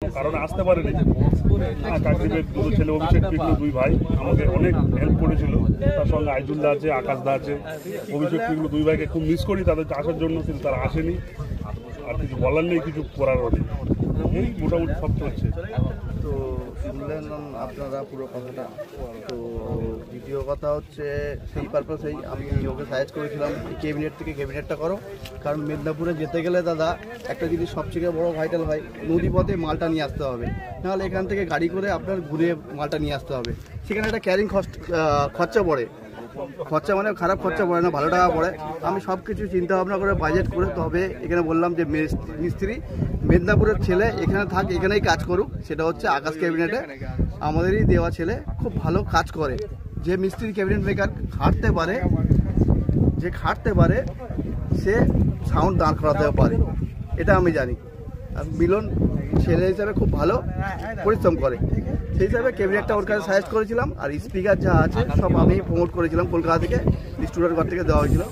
কারণে আসতে পারেনি। কাকদ্বীপের দুটো ছেলে অভিষেক পিকলু দুই ভাই আমাকে অনেক হেল্প করেছিল। তার সঙ্গে আইজুলদা আছে, আকাশদা আছে। অভিষেক পিকলু দুই ভাইকে খুব মিস করি তাদেরকে আসার জন্য, কিন্তু তারা আসেনি। আর কিছু বলার নেই, কিছু করারও নেই। এই মোটামুটি সব চলছে। তো শুনলেন আপনারা পুরো কথাটা। তো দ্বিতীয় কথা হচ্ছে সেই পারপাসেই আমি ওকে সাজেস্ট করেছিলাম ক্যাবিনেট থেকে ক্যাবিনেটটা করো। কারণ মেদিনীপুরে যেতে গেলে দাদা একটা জিনিস সবথেকে বড় ভাইটাল হয়, নদীপথে মালটা নিয়ে আসতে হবে, নাহলে এখান থেকে গাড়ি করে আপনার ঘুরে মালটা নিয়ে আসতে হবে। সেখানে একটা ক্যারিং খরচা পড়ে, খরচা মানে খারাপ খরচা পড়ে না, ভালো টাকা পড়ে। আমি সব কিছু চিন্তা ভাবনা করে বাজেট করে তবে এখানে বললাম যে মিস্ত্রি মেদিনীপুরের ছেলে এখানে থাক, এখানেই কাজ করুক। সেটা হচ্ছে আকাশ ক্যাবিনেটে আমাদেরই দেওয়া ছেলে, খুব ভালো কাজ করে। যে মিস্ত্রি ক্যাবিনেট মেকার খাটতে পারে সে সাউন্ড দাঁড় করাতেও পারে, এটা আমি জানি। আর মিলন ছেলে হিসাবে খুব ভালো পরিশ্রম করে, সেই হিসাবে ক্যাবিনেটটা ওর কাছে সাজেস্ট করেছিলাম। আর স্পিকার যা আছে সব আমি প্রমোট করেছিলাম, কলকাতা থেকে স্টুডেন্ট ঘর থেকে দেওয়া হয়েছিল।